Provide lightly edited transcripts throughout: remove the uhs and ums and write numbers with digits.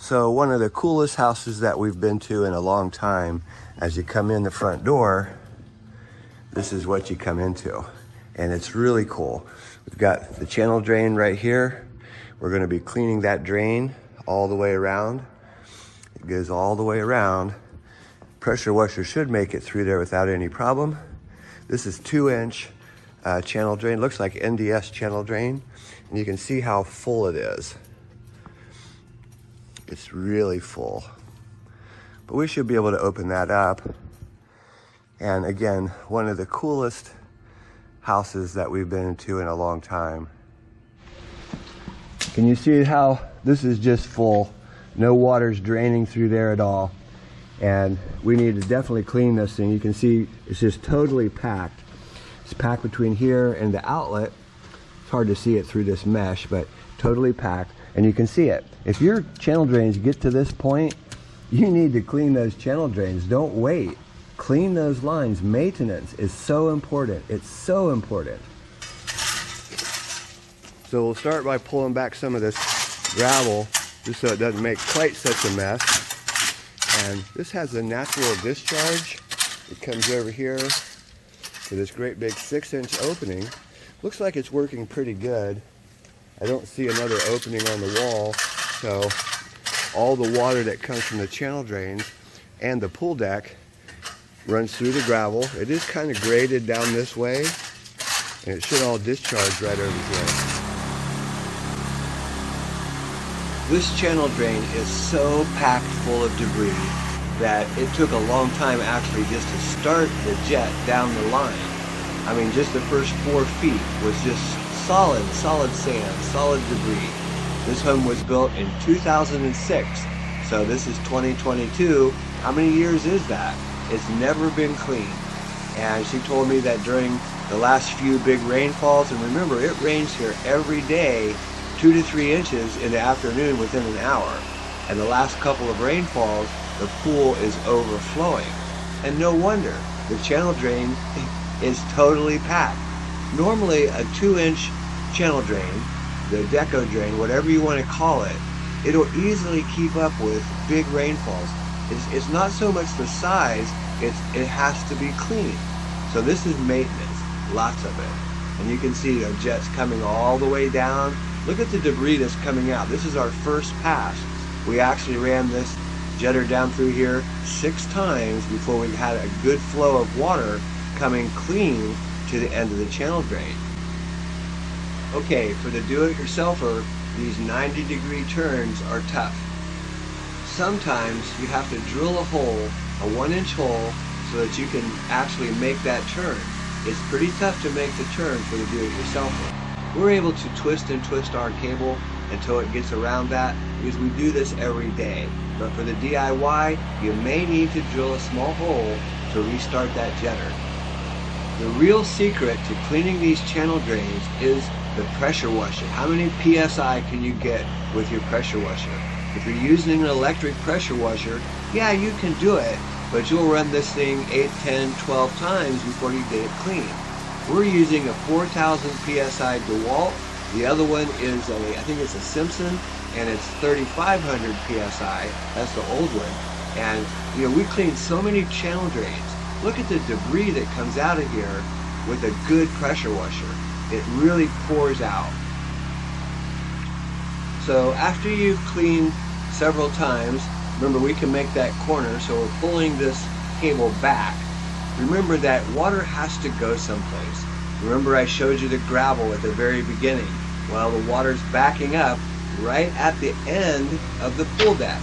So one of the coolest houses that we've been to in a long time, as you come in the front door, this is what you come into. And it's really cool. We've got the channel drain right here. We're gonna be cleaning that drain all the way around. It goes all the way around. Pressure washer should make it through there without any problem. This is 2-inch channel drain. Looks like NDS channel drain. And you can see how full it is. It's really full. But we should be able to open that up. And again, one of the coolest houses that we've been to in a long time. Can you see how this is just full? No water's draining through there at all. And we need to definitely clean this thing. You can see it's just totally packed. It's packed between here and the outlet. It's hard to see it through this mesh, but totally packed. And you can see it. If your channel drains get to this point, you need to clean those channel drains. Don't wait. Clean those lines. Maintenance is so important. It's so important. So we'll start by pulling back some of this gravel just so it doesn't make quite such a mess. And this has a natural discharge. It comes over here to this great big 6-inch opening. Looks like it's working pretty good. I don't see another opening on the wall, so all the water that comes from the channel drains and the pool deck runs through the gravel. It is kind of graded down this way, and it should all discharge right over here. This channel drain is so packed full of debris that it took a long time actually just to start the jet down the line. I mean, just the first 4 feet was just solid sand, solid debris. This home was built in 2006, so this is 2022. How many years is that? It's never been cleaned. And she told me that during the last few big rainfalls, and remember, it rains here every day, 2 to 3 inches in the afternoon within an hour. And the last couple of rainfalls, the pool is overflowing. And no wonder, the channel drain is totally packed. Normally a 2-inch channel drain, the deco drain, whatever you want to call it, it'll easily keep up with big rainfalls. It's not so much the size, it has to be clean. So this is maintenance, lots of it. And you can see the jets coming all the way down. Look at the debris that's coming out. This is our first pass. We actually ran this jetter down through here 6 times before we had a good flow of water coming clean to the end of the channel drain. Okay, for the do-it-yourselfer, these 90-degree turns are tough. Sometimes you have to drill a hole, a 1-inch hole, so that you can actually make that turn. It's pretty tough to make the turn for the do-it-yourselfer. We're able to twist and twist our cable until it gets around that because we do this every day. But for the DIY, you may need to drill a small hole to restart that jetter. The real secret to cleaning these channel drains is the pressure washer. How many PSI can you get with your pressure washer? If you're using an electric pressure washer, yeah, you can do it, but you'll run this thing 8, 10, 12 times before you get it clean. We're using a 4,000 PSI DeWalt. The other one is I think it's a Simpson, and it's 3,500 PSI. That's the old one. And you know, we clean so many channel drains. Look at the debris that comes out of here with a good pressure washer. It really pours out. So after you've cleaned several times, remember we can make that corner, so we're pulling this cable back. Remember that water has to go someplace. Remember I showed you the gravel at the very beginning. Well, the water's backing up right at the end of the pool deck.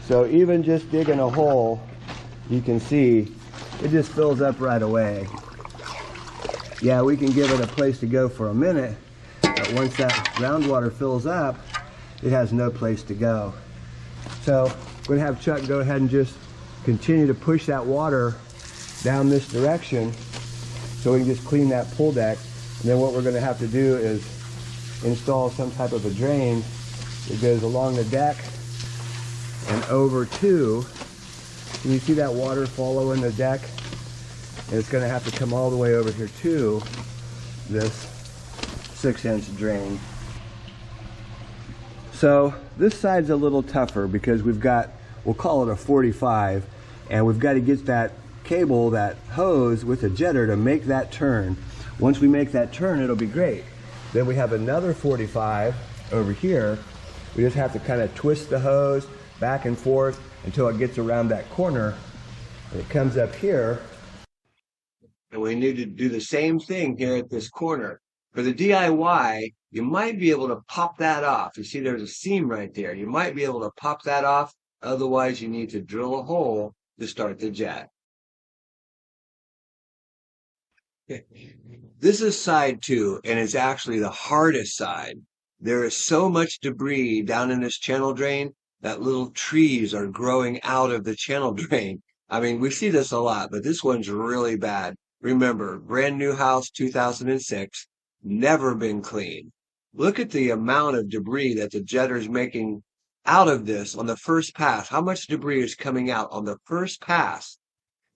So even just digging a hole, you can see it just fills up right away. Yeah, we can give it a place to go for a minute, but once that groundwater fills up, it has no place to go. So we're going to have Chuck go ahead and just continue to push that water down this direction so we can just clean that pool deck. And then what we're going to have to do is install some type of a drain that goes along the deck and over to, can you see that water following the deck? And it's going to have to come all the way over here to this 6-inch drain. So this side's a little tougher because we've got, we'll call it a 45, and we've got to get that cable, that hose with a jetter to make that turn. Once we make that turn, it'll be great. Then we have another 45 over here. We just have to kind of twist the hose back and forth until it gets around that corner. And it comes up here. And we need to do the same thing here at this corner. For the DIY, you might be able to pop that off. You see there's a seam right there. You might be able to pop that off. Otherwise, you need to drill a hole to start the jet. This is side 2, and it's actually the hardest side. There is so much debris down in this channel drain that little trees are growing out of the channel drain. I mean, we see this a lot, but this one's really bad. Remember, brand new house, 2006, never been cleaned. Look at the amount of debris that the jetter's making out of this on the first pass. How much debris is coming out on the first pass?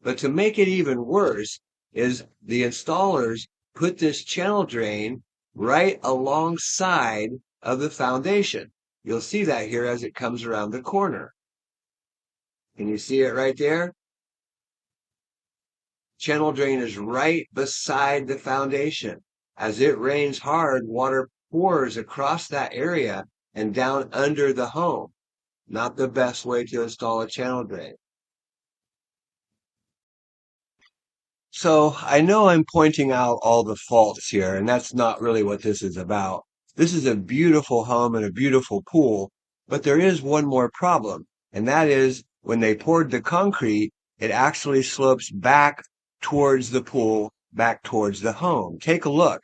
But to make it even worse is the installers put this channel drain right alongside of the foundation. You'll see that here as it comes around the corner. Can you see it right there? Channel drain is right beside the foundation. As it rains hard, water pours across that area and down under the home. Not the best way to install a channel drain. So I know I'm pointing out all the faults here, and that's not really what this is about. This is a beautiful home and a beautiful pool, but there is one more problem, and that is when they poured the concrete, it actually slopes back towards the pool, back towards the home. Take a look.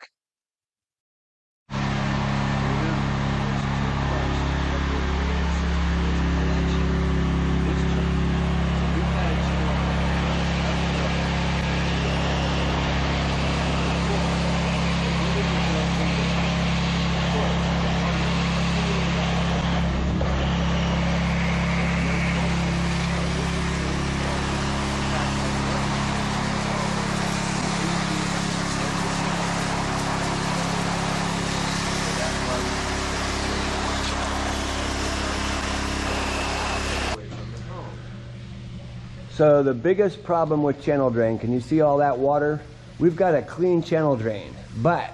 So the biggest problem with channel drain, can you see all that water? We've got a clean channel drain, but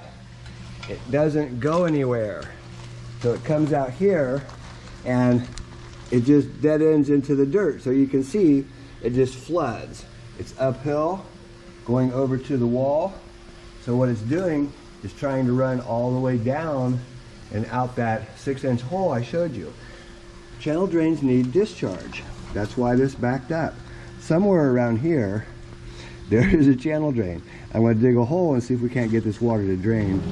it doesn't go anywhere. So it comes out here and it just dead ends into the dirt. So you can see it just floods. It's uphill going over to the wall. So what it's doing is trying to run all the way down and out that 6-inch hole I showed you. Channel drains need discharge. That's why this backed up. Somewhere around here, there is a channel drain. I'm going to dig a hole and see if we can't get this water to drain.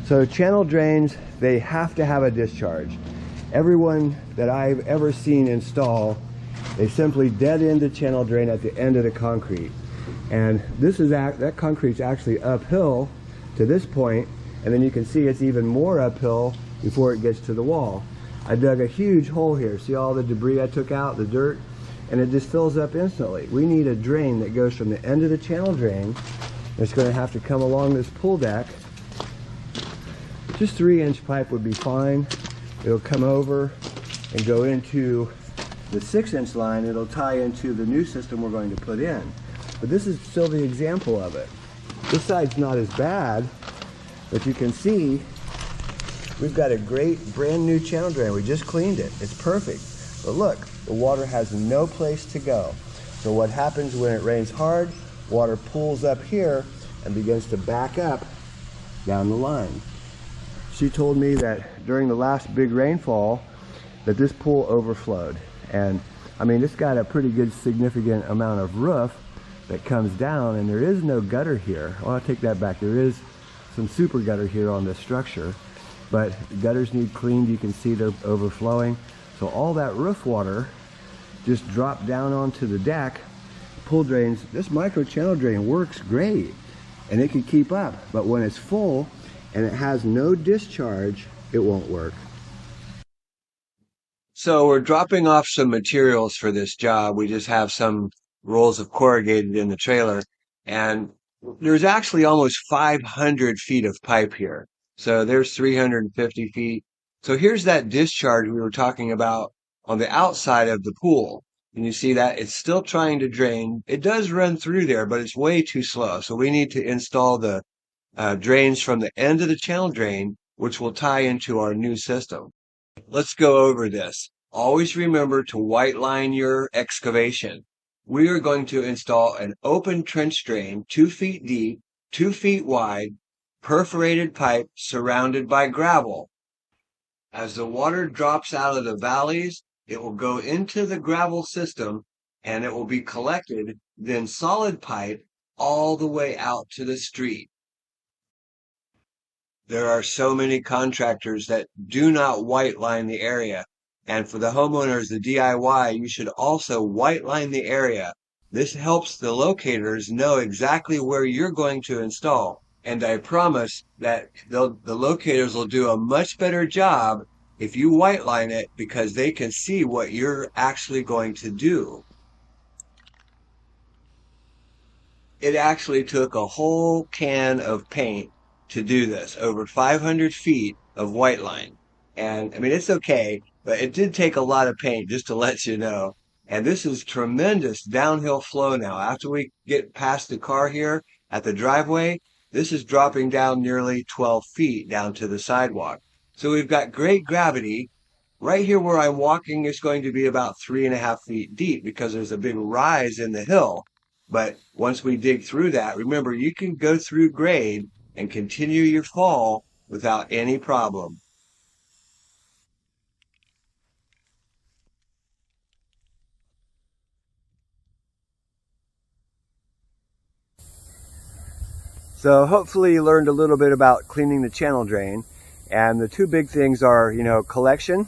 So channel drains, they have to have a discharge. Everyone that I've ever seen install, they simply dead end the channel drain at the end of the concrete. And this is that concrete's actually uphill to this point, and then you can see it's even more uphill before it gets to the wall. I dug a huge hole here. See all the debris I took out, the dirt? And it just fills up instantly. We need a drain that goes from the end of the channel drain. It's going to have to come along this pool deck. Just 3-inch pipe would be fine. It'll come over and go into the 6-inch line. It'll tie into the new system we're going to put in. But this is still the example of it. This side's not as bad, but you can see we've got a great brand new channel drain. We just cleaned it. It's perfect. But look, the water has no place to go. So what happens when it rains hard, water pools up here and begins to back up down the line. She told me that during the last big rainfall that this pool overflowed. And I mean, it's got a pretty good significant amount of roof that comes down, and there is no gutter here. Well, I'll take that back. There is some super gutter here on this structure, but gutters need cleaned. You can see they're overflowing. So all that roof water just dropped down onto the deck. Pool drains, this micro channel drain works great and it can keep up, but when it's full and it has no discharge, it won't work. So we're dropping off some materials for this job. We just have some rolls of corrugated in the trailer, and there's actually almost 500 feet of pipe here. So there's 350 feet. So here's that discharge we were talking about on the outside of the pool. And you see that it's still trying to drain. It does run through there, but it's way too slow. So we need to install the drains from the end of the channel drain, which will tie into our new system. Let's go over this. Always remember to white line your excavation. We are going to install an open trench drain 2 feet deep, 2 feet wide, perforated pipe surrounded by gravel. As the water drops out of the valleys, it will go into the gravel system and it will be collected, then solid pipe all the way out to the street. There are so many contractors that do not white line the area. And for the homeowners, the DIY, you should also white line the area. This helps the locators know exactly where you're going to install. And I promise that the locators will do a much better job if you white line it, because they can see what you're actually going to do. It actually took a whole can of paint to do this, over 500 feet of white line. And I mean, it's okay, but it did take a lot of paint, just to let you know. And this is tremendous downhill flow now. After we get past the car here at the driveway, this is dropping down nearly 12 feet down to the sidewalk. So we've got great gravity. Right here where I'm walking is going to be about 3.5 feet deep because there's a big rise in the hill. But once we dig through that, remember, you can go through grade and continue your fall without any problem. So hopefully you learned a little bit about cleaning the channel drain. And the two big things are, collection.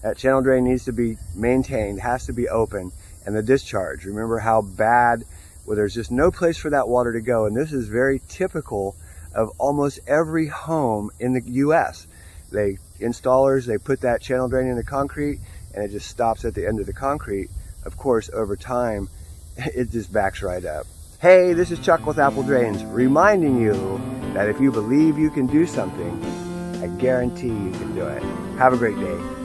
That channel drain needs to be maintained, has to be open. And the discharge. Remember how bad, where there's just no place for that water to go. And this is very typical of almost every home in the US. Installers, they put that channel drain in the concrete and it just stops at the end of the concrete. Of course, over time, it just backs right up. Hey, this is Chuck with Apple Drains, reminding you that if you believe you can do something, I guarantee you can do it. Have a great day.